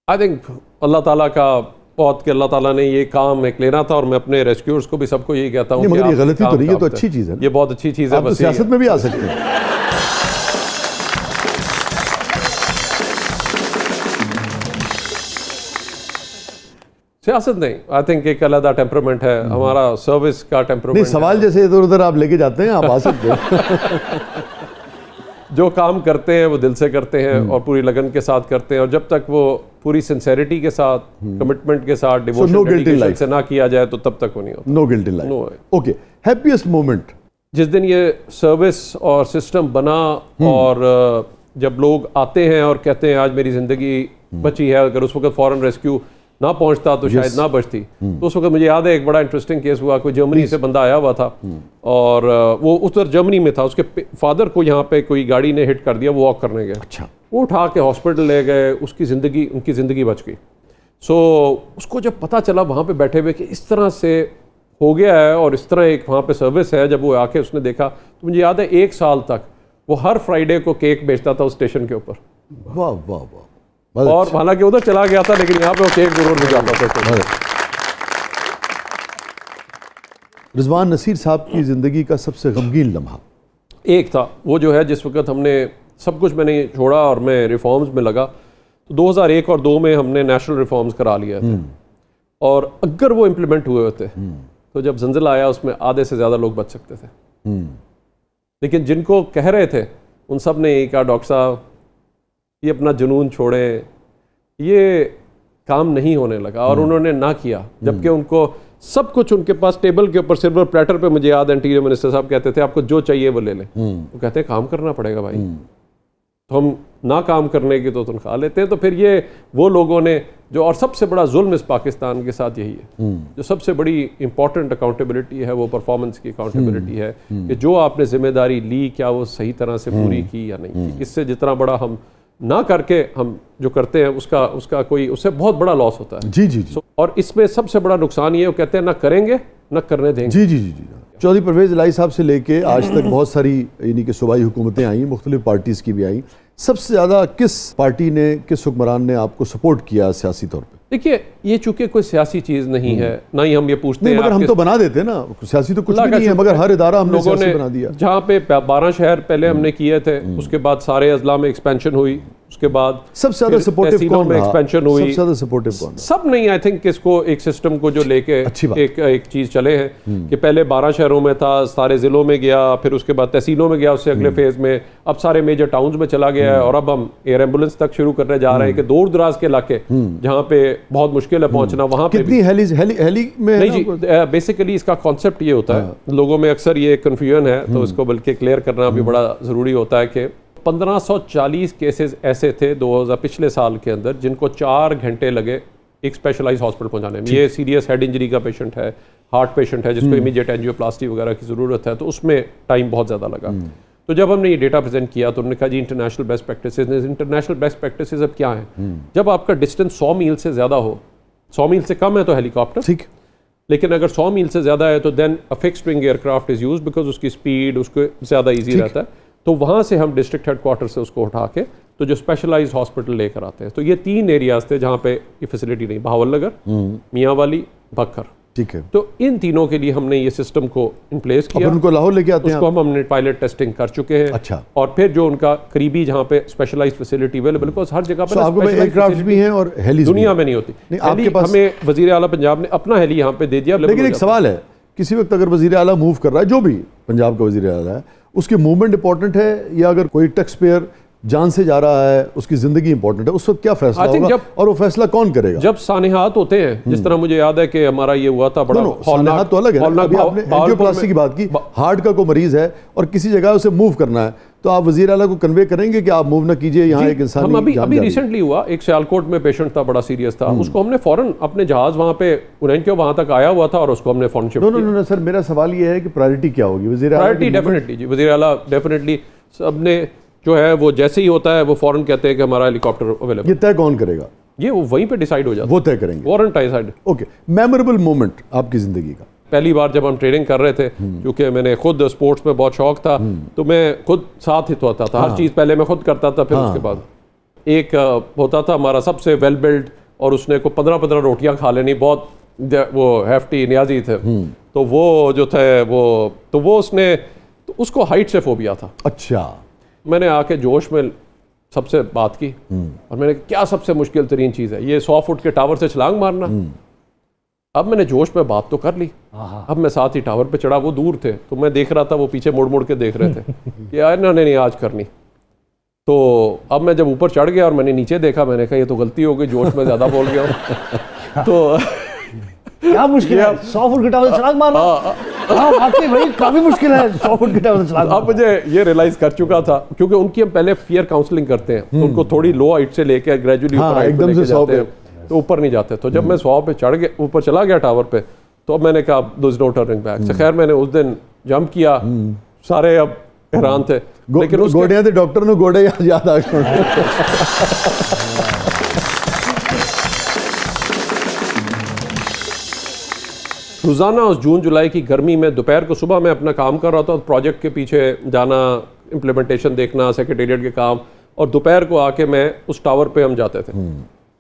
I think अल्लाह ताला का बहुत कि अल्लाह ताला ने ये काम एक लेना था, और मैं अपने रेस्क्यूअर्स को भी सबको यही कहता हूँ। मगर ये गलती तो नहीं है, तो अच्छी चीज़ है, ये बहुत अच्छी चीज़ है। आप तो सियासत में भी आ सकते हैं। सियासत नहीं, आई थिंक एक अलग टेम्परामेंट है हमारा, सर्विस का टेम्परामेंट। नहीं, सवाल जैसे इधर उधर आप लेके जाते हैं, आप आ सकते हैं। जो काम करते हैं वो दिल से करते हैं और पूरी लगन के साथ करते हैं, और जब तक वो पूरी सिंसेरिटी के साथ, कमिटमेंट के साथ, डिवोशन डेडिकेशन से ना किया जाए तो तब तक वो नहीं होता। No guilt in life. Okay, happiest moment? जिस दिन ये सर्विस और सिस्टम बना और जब लोग आते हैं और कहते हैं आज मेरी जिंदगी बची है, अगर उस वक्त फॉरेन रेस्क्यू ना पहुंचता तो शायद ना बचती। तो उस वक्त मुझे याद है एक बड़ा इंटरेस्टिंग केस हुआ, कोई जर्मनी से बंदा आया हुआ था और वो उधर जर्मनी में था, उसके फादर को यहाँ पे कोई गाड़ी ने हिट कर दिया, वो वॉक करने गए। अच्छा। वो उठा के हॉस्पिटल ले गए, उनकी ज़िंदगी बच गई। सो उसको जब पता चला वहाँ पे बैठे हुए कि इस तरह से हो गया है और इस तरह एक वहाँ पे सर्विस है, जब वो आके उसने देखा तो मुझे याद है 1 साल तक वो हर फ्राइडे को केक बेचता था उस स्टेशन के ऊपर। वाह वाह वाह। और हालांकि उधर चला गया था लेकिन यहाँ पे वो केक जरूर भिजवाता था। रिजवान नसीर साहब की जिंदगी का सबसे गमगीन लम्हा? एक था वो जो है जिस वक्त हमने सब कुछ मैंने छोड़ा और मैं रिफॉर्म्स में लगा, तो 2001 और 2 में हमने नेशनल रिफॉर्म्स करा लिया थे, और अगर वो इम्प्लीमेंट हुए होते तो जब ज़ंज़िला आया उसमें आधे से ज़्यादा लोग बच सकते थे। लेकिन जिनको कह रहे थे उन सब ने यही कहा, डॉक्टर साहब ये अपना जुनून छोड़े, ये काम नहीं होने लगा, और उन्होंने ना किया, जबकि उनको सब कुछ उनके पास टेबल के ऊपर सिल्वर प्लेटर पे, मुझे याद है इंटीरियर मिनिस्टर साहब कहते थे आपको जो चाहिए वो ले लें। वो कहते हैं काम करना पड़ेगा भाई, तो हम ना काम करने की तो तनख्वाह लेते हैं। तो फिर ये वो लोगों ने जो, और सबसे बड़ा जुल्म इस पाकिस्तान के साथ यही है, जो सबसे बड़ी इंपॉर्टेंट अकाउंटेबिलिटी है वो परफॉर्मेंस की अकाउंटेबिलिटी है, कि जो आपने जिम्मेदारी ली क्या वो सही तरह से पूरी की या नहीं की। इससे जितना बड़ा हम ना करके हम जो करते हैं उसका कोई, उससे बहुत बड़ा लॉस होता है। जी जी जी। और इसमें सबसे बड़ा नुकसान ये, वो कहते हैं ना करेंगे ना करने देंगे। जी जी जी जी। चौधरी परवेज इलाही साहब से लेके आज तक बहुत सारी यानी कि सूबाई हुकूमतें आई, मुख्तलिफ पार्टीज़ की भी आई, सबसे ज़्यादा किस पार्टी ने, किस हुक्मरान ने आपको सपोर्ट किया सियासी तौर पे? देखिए ये चूंकि कोई सियासी चीज़ नहीं है, ना ही हम ये पूछते हैं, मगर हम तो बना देते हैं ना, सियासी तो कुछ भी नहीं है, मगर हर इदारा हमने सियासी बना दिया। जहाँ पे 12 शहर पहले हमने किए थे, उसके बाद सारे अजला में एक्सपेंशन हुई, उसके बाद सबसे ज्यादा सपोर्टिव कौन रहा? एक्सपेंशन हुई, सबसे ज्यादा सपोर्टिव कौन? सब नहीं, आई थिंक इसको एक सिस्टम को जो लेके एक चीज चले हैं कि पहले 12 शहरों में था, सारे जिलों में गया, फिर उसके बाद तहसीलों में गया, उससे अगले फेज में अब सारे मेजर टाउन्स में चला गया है, और अब हम एयर एम्बुलेंस तक शुरू करने जा रहे हैं कि दूर दराज के इलाके जहाँ पे बहुत मुश्किल है पहुंचना, वहां पे कितनी हेली में नहीं जी। बेसिकली इसका कॉन्सेप्ट ये होता है, लोगों में अक्सर ये कन्फ्यूजन है, तो इसको बल्कि क्लियर करना भी बड़ा ज़रूरी होता है कि 1540 केसेस ऐसे थे 2000 पिछले साल के अंदर जिनको 4 घंटे लगे एक स्पेशलाइज्ड हॉस्पिटल पहुंचाने में। ये सीरियस हेड इंजरी का पेशेंट है, हार्ट पेशेंट है जिसको इमीडिएट एंजियोप्लास्टी वगैरह की ज़रूरत है, तो उसमें टाइम बहुत ज़्यादा लगा। तो जब हमने ये डेटा प्रेजेंट किया तो उन्होंने कहा जी international best practices. International best practices अब क्या है? जब आपका डिस्टेंस 100 मील से ज़्यादा हो, 100 मील से कम है तो हेलीकॉप्टर, ठीक, लेकिन अगर 100 मील से ज़्यादा है तो then a fixed wing aircraft is used, because उसकी स्पीड उसको ज़्यादा ईजी रहता है। तो वहाँ से हम डिस्ट्रिक्ट हेडक्वार्टर से उसको उठा के तो जो स्पेशलाइज्ड हॉस्पिटल लेकर आते हैं। तो ये 3 एरियाज थे जहाँ पे ये फैसिलिटी नहीं, बहावलनगर, मियांवाली, बखर, ठीक है। तो इन तीनों के लिए हमने ये सिस्टम को इन प्लेस किया। उनको लाहौर लेके आते हैं, उसको हमने पायलट टेस्टिंग कर चुके हैं। अच्छा। और फिर जो उनका करीबी जहाँ पे स्पेशलाइज्ड फैसिलिटी अवेलेबल, बिकॉज हर जगह पे एयरक्राफ्ट भी हैं और हेली दुनिया में नहीं होती। आपके पास हमें वजीर आला पंजाब ने अपना हेली यहाँ पे दे दिया। लेकिन एक सवाल है, किसी वक्त अगर वजीर आला मूव कर रहा है, जो भी पंजाब का वजीर आला है, उसकी मूवमेंट इंपॉर्टेंट है, या अगर कोई टैक्स पेयर जान से जा रहा है उसकी जिंदगी इंपॉर्टेंट है, उस वक्त क्या फैसला होगा और वो फैसला कौन करेगा? जब सानेहात होते हैं, जिस तरह मुझे याद है कि हमारा ये हुआ था बड़ा सानेहात तो अलग है। अभी आपने एंजियोप्लास्टी की बात की, हार्ट का कोई मरीज है और किसी जगह उसे मूव करना है, तो आप वजीर आला को कन्वे करेंगे कि आप मूव ना कीजिए, यहाँ एक इंसान। अभी रिसेंटली हुआ, एक सियालकोट में पेशेंट था, बड़ा सीरियस था, उसको हमने फौरन अपने जहाज वहाँ पे उड़ान वहाँ तक आया हुआ था और उसको हमने फौरन शिफ्ट किया। नो सर, मेरा सवाल ये है कि प्रायोरिटी क्या होगी वजीर आला? प्रायोरिटी डेफिनेटली जी, वजीर आला डेफिनेटली सबने जो है वो जैसे ही होता है वो फौरन कहते हैं कि हमारा हेलीकॉप्टर अवेलेबल। ये तय कौन करेगा? ये वो वहीं पे डिसाइड हो जाता है, वो तय करेंगे, फौरन डिसाइड। ओके, मेमोरेबल मोमेंट आपकी जिंदगी का? पहली बार जब हम ट्रेनिंग कर रहे थे, क्योंकि मैंने खुद स्पोर्ट्स में बहुत शौक था, तो मैं खुद साथ ही तो आता था, हर चीज़ पहले मैं खुद करता था, फिर उसके बाद एक होता था हमारा सबसे वेल बिल्ड, और उसने को 15-15 रोटियां खा लेनी, बहुत वो हैफ्टी नियाजी थे। तो वो जो थे वो उसने, तो उसको हाइट से फोबिया था। अच्छा। मैंने आके जोश में सबसे बात की और मैंने क्या सबसे मुश्किल तरीन चीज़ है, ये 100 फुट के टावर से छलांग मारना। अब मैंने जोश में बात तो कर ली, अब मैं साथ ही टावर पे चढ़ा, वो दूर थे तो मैं देख रहा था, वो पीछे मुड़ मुड़ के देख रहे थे कि यार इन्होंने नहीं आज करनी। तो अब मैं जब ऊपर चढ़ गया और मैंने नीचे देखा, मैंने कहा ये तो गलती हो गई, जोश में ज़्यादा बोल गया हूँ। तो क्या मुश्किल है 100 फुट के टावर से छलांग मारना? हाँ वाकई भाई काफी मुश्किल है 100 फुट के टावर से छलांग। अब मुझे ये रियलाइज कर चुका था, क्योंकि उनकी हम पहले फियर काउंसलिंग करते हैं, तो उनको थोड़ी लो हाइट से लेके ग्रेजुअली ऊपर हाइट पे लेके जाते हैं, तो ऊपर नहीं जाते। तो जब मैं 100 पे चढ़ गया, ऊपर चला गया टावर पे, तो अब मैंने कहा there is no turning back. खैर मैंने उस दिन जंप किया, सारे अब हैरान थे, लेकिन उस गोड़ियां थे, डॉक्टर ने गोड़े याद आ गए। रोज़ाना उस जून जुलाई की गर्मी में दोपहर को, सुबह मैं अपना काम कर रहा था, प्रोजेक्ट के पीछे जाना, इम्प्लीमेंटेशन देखना, सेक्रेटेरिएट के काम, और दोपहर को आके मैं उस टावर पे हम जाते थे।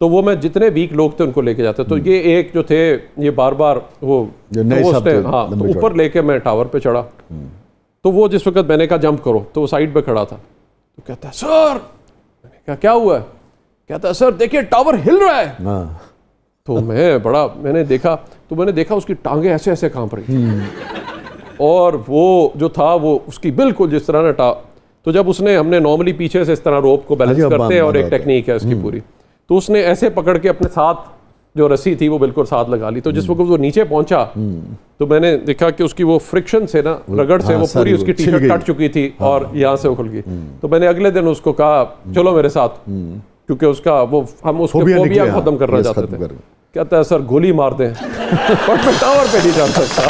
तो वो मैं जितने वीक लोग थे उनको लेके जाते। तो ये एक जो थे ये बार बार वो हाँ, तो ऊपर लेके मैं टावर पे चढ़ा। तो वो जिस वक्त मैंने कहा जंप करो, तो वो साइड पे खड़ा था, तो कहता है सर, मैंने कहा क्या हुआ है? कहता है सर देखिए टावर हिल रहा है। तो मैंने देखा उसकी टांगे ऐसे ऐसे कांप रही और वो जो था वो उसकी बिल्कुल जिस तरह ना तो जब उसने, हमने नॉर्मली पीछे से इस तरह रोप को बैलेंस करते हैं और एक टेक्निक है उसकी पूरी, तो उसने ऐसे पकड़ के अपने साथ जो रस्सी थी वो बिल्कुल साथ लगा ली। तो जिस वक्त वो नीचे पहुंचा तो मैंने देखा कि उसकी वो फ्रिक्शन से ना, रगड़ से वो पूरी उसकी टी शर्ट कट चुकी थी और यहाँ से उखल गई। तो मैंने अगले दिन उसको कहा चलो मेरे साथ, क्योंकि उसका वो हम उसको फोबिया खत्म करना चाहते थे। कहता है सर गोली मार दें बट मैं टावर पे नहीं जा सकता।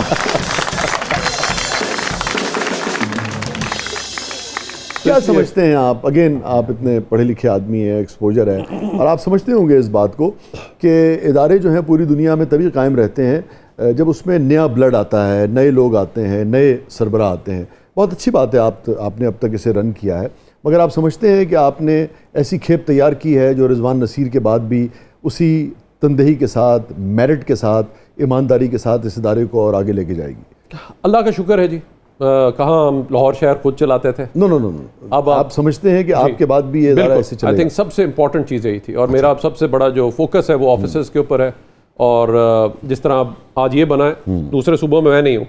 क्या समझते हैं आप, अगेन आप इतने पढ़े लिखे आदमी हैं, एक्सपोजर है, और आप समझते होंगे इस बात को कि इदारे जो हैं पूरी दुनिया में तभी कायम रहते हैं जब उसमें नया ब्लड आता है, नए लोग आते हैं, नए सरबराह आते हैं। बहुत अच्छी बात है आपने अब तक इसे रन किया है, मगर आप समझते हैं कि आपने ऐसी खेप तैयार की है जो रिजवान नसीर के बाद भी उसी तनदेही के साथ, मेरिट के साथ, ईमानदारी के साथ इस इदारे को और आगे लेके जाएगी? अल्लाह का शुक्र है जी। कहाँ हम लाहौर शहर खुद चलाते थे? नो। अब आप समझते हैं कि आपके बाद भी ये इदारा ऐसे चलेगा? आई थिंक सबसे इंपॉर्टेंट चीज़ यही थी, और मेरा सबसे बड़ा जो फोकस है वो ऑफिसर्स के ऊपर है। और जिस तरह आज ये बना है, दूसरे सूबों में मैं नहीं हूँ,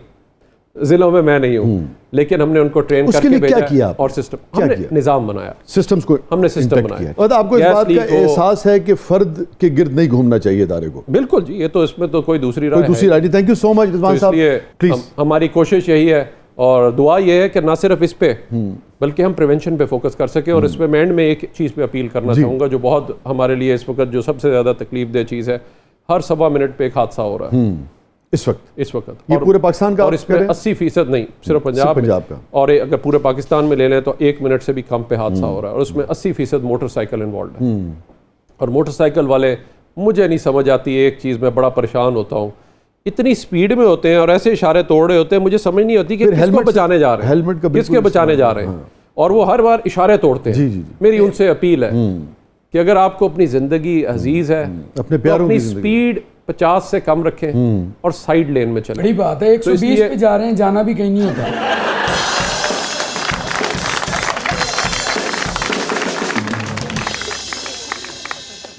जिलों में मैं नहीं हूँ, लेकिन हमने उनको ट्रेन करके भेजा क्या किया और सिस्टम, हमने निज़ाम बनाया, सिस्टम्स को हमने सिस्टम बनाया। और आपको इस बात का एहसास है कि फर्द के गिर्द नहीं घूमना चाहिए इदारे को? बिल्कुल जी, ये तो इसमें तो कोई दूसरी राय नहीं। Thank you so much Rizwan साहब, प्लीज। हमारी कोशिश यही है और दुआ ये है कि ना सिर्फ इस पे बल्कि हम प्रिवेंशन पे फोकस कर सके। और इसमें मैं एंड में एक चीज़ पे अपील करना चाहूँगा जो बहुत हमारे लिए इस वक्त जो सबसे ज़्यादा तकलीफ दह चीज़ है, हर 1.25 मिनट पे एक हादसा हो रहा है इस वक्त ये पूरे पाकिस्तान का, और इसमें 80% नहीं, सिर्फ पंजाब का। और अगर पूरे पाकिस्तान में ले लें तो 1 मिनट से भी कम पे हादसा हो रहा है, और उसमें 80% मोटरसाइकिल इन्वॉल्व है। और मोटरसाइकिल वाले, मुझे नहीं समझ आती एक चीज़, में बड़ा परेशान होता हूँ, इतनी स्पीड में होते हैं और ऐसे इशारे तोड़ रहे होते हैं, मुझे समझ नहीं होती कि किसको बचाने जा रहे हैं, किसके बचाने जा रहे हैं, और वो हर बार इशारे तोड़ते हैं। मेरी उनसे अपील है कि अगर आपको अपनी ज़िंदगी अजीज़ है, अपनी स्पीड 50 से कम रखें और साइड लेन में चलें। बड़ी बात है, 120 पे जा रहे हैं, जाना भी कहीं नहीं होता।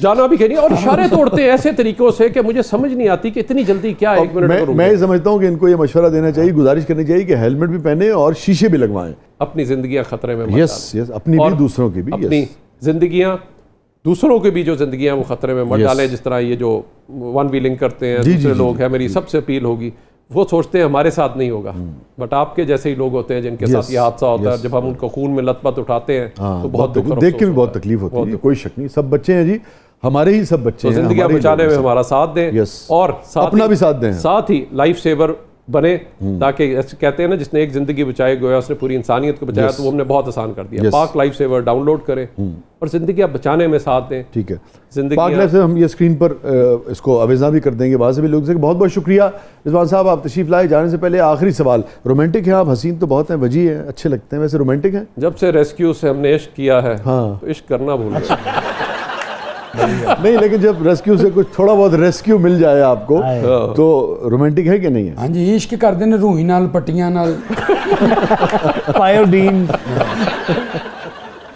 जाना भी कहीं नहीं, और इशारे तोड़ते हैं ऐसे तरीकों से कि मुझे समझ नहीं आती कि इतनी जल्दी क्या 1 मिनट। मैं समझता हूँ कि इनको ये मशवरा देना चाहिए, गुजारिश करनी चाहिए कि हेलमेट भी पहने और शीशे भी लगवाएं। अपनी जिंदगियां खतरे में मत डालें। अपनी भी, दूसरों की भी। अपनी जिंदगियां, दूसरों की भी जो जिंदगियां वो खतरे में मत डालें। जिस तरह ये जो वन व्हीलिंग करते हैं दूसरे लोग हैं, मेरी सबसे अपील होगी, वो सोचते हैं हमारे साथ नहीं होगा, बट आपके जैसे ही लोग होते हैं जिनके साथ ये हादसा होता है, जब हम उनको खून में लतपत उठाते हैं तो बहुत देख के भी बहुत तकलीफ होती है। कोई शक नहीं, सब बच्चे हैं जी, हमारे ही सब बच्चे हैं। जिंदगियां बचाने में हमारा साथ दें और अपना भी साथ दें, साथ ही लाइफ सेवर बने, ताकि कहते हैं ना जिसने एक जिंदगी बचाए गोया उसने पूरी इंसानियत को बचाया। तो वो हमने बहुत आसान कर दिया। पाक लाइफ सेवर डाउनलोड करें और जिंदगियां बचाने में साथ दें। ठीक है, पाक लाइफ सेवर हम ये स्क्रीन पर इसको अवेजा भी कर देंगे, वहाँ से भी लोग से। बहुत बहुत शुक्रिया रिजवान साहब, आप तशरीफ लाए। जाने से पहले आखिरी सवाल, रोमांटिक हैं आप? हसीन तो बहुत हैं, वजी हैं, अच्छे लगते हैं, वैसे रोमांटिक हैं? जब से रेस्क्यू से हमने इश्क किया है तो इश्क करना भूल गए। नहीं, लेकिन जब रेस्क्यू से कुछ थोड़ा बहुत रेस्क्यू मिल जाए आपको तो रोमांटिक है कि नहीं है? हाँ जी, इश्क करते हैं रूही नाल पट्टियां नाल। पायोडीन।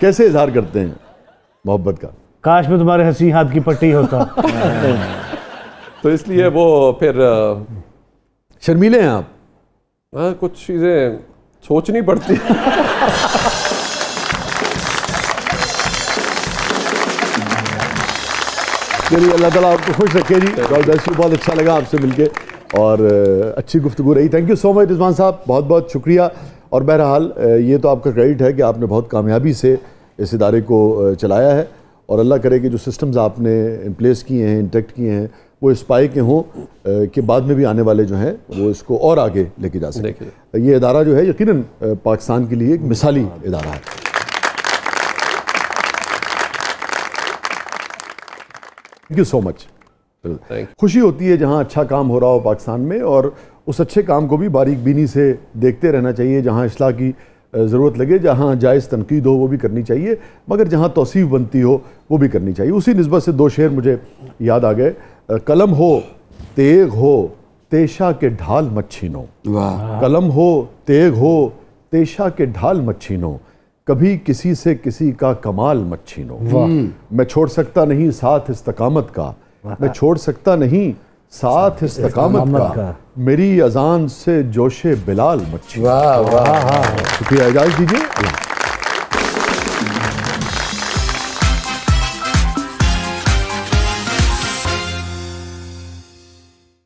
कैसे इजहार करते हैं मोहब्बत का? काश में तुम्हारे हंसी हाथ की पट्टी होता। तो इसलिए वो फिर शर्मीले हैं आप? हाँ, कुछ चीज़ें सोचनी पड़ती। चलिए, अल्लाह ताला आपको खुश रखे जी। बहुत अच्छा लगा आपसे मिलके और अच्छी गुफ्तगू रही। Thank you so much Rizwan साहब, बहुत बहुत शुक्रिया। और बहरहाल ये तो आपका क्रेडिट है कि आपने बहुत कामयाबी से इस इदारे को चलाया है और अल्लाह करे कि जो सिस्टम्स आपने इन प्लेस किए हैं, इंटेक्ट किए हैं, वो इस पाए के हों कि बाद में भी आने वाले जो हैं वो इसको और आगे लेके जा सकें। ये इदारा जो है यकीनन पाकिस्तान के लिए एक मिसाली इदारा है। Thank you so much. खुशी होती है जहाँ अच्छा काम हो रहा हो पाकिस्तान में, और उस अच्छे काम को भी बारीक बीनी से देखते रहना चाहिए। जहाँ इस्लाह की ज़रूरत लगे, जहाँ जायज़ तनकीद हो वो भी करनी चाहिए, मगर जहाँ तौसीफ़ बनती हो वो भी करनी चाहिए। उसी निस्बत से दो शेर मुझे याद आ गए। कलम हो तेग हो तेशा के ढाल मत छीनो, कलम हो तेग हो तेशा के ढाल मत छीनो, कभी किसी से किसी का कमाल मत छीनो। मैं छोड़ सकता नहीं साथ इस्तकामत का, मैं छोड़ सकता नहीं साथ इस्तकामत का, मेरी अजान से जोशे बिलाल मत छीनो। वाह वाह, शुक्रिया, इजाज़त दीजिए।